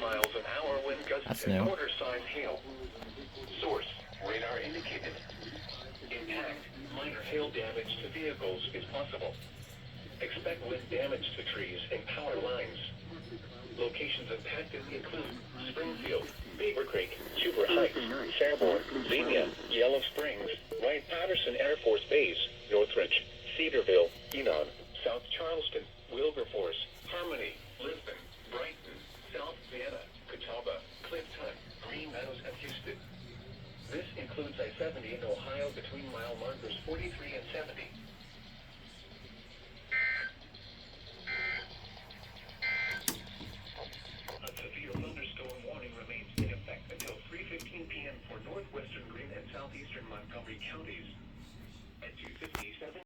miles an hour wind gusts That's and new. quarter-size hail. Source, radar indicated. Impact, minor hail damage to vehicles is possible. Expect wind damage to trees and power lines. Locations impacted include Springfield, Beaver Creek, Super Heights, Fairborn, Xenia, Yellow Springs, Wright-Patterson Air Force Base, Northridge, Cedarville, Enon, South Charleston, Wilberforce, Harmony, Lisbon, Brighton, South Vienna, Catawba, Clinton, Green Meadows, and Houston. This includes I-70 in Ohio between mile markers 43 and 70. A severe thunderstorm warning remains in effect until 3:15 p.m. for northwestern Greene and southeastern Montgomery counties. At 2:57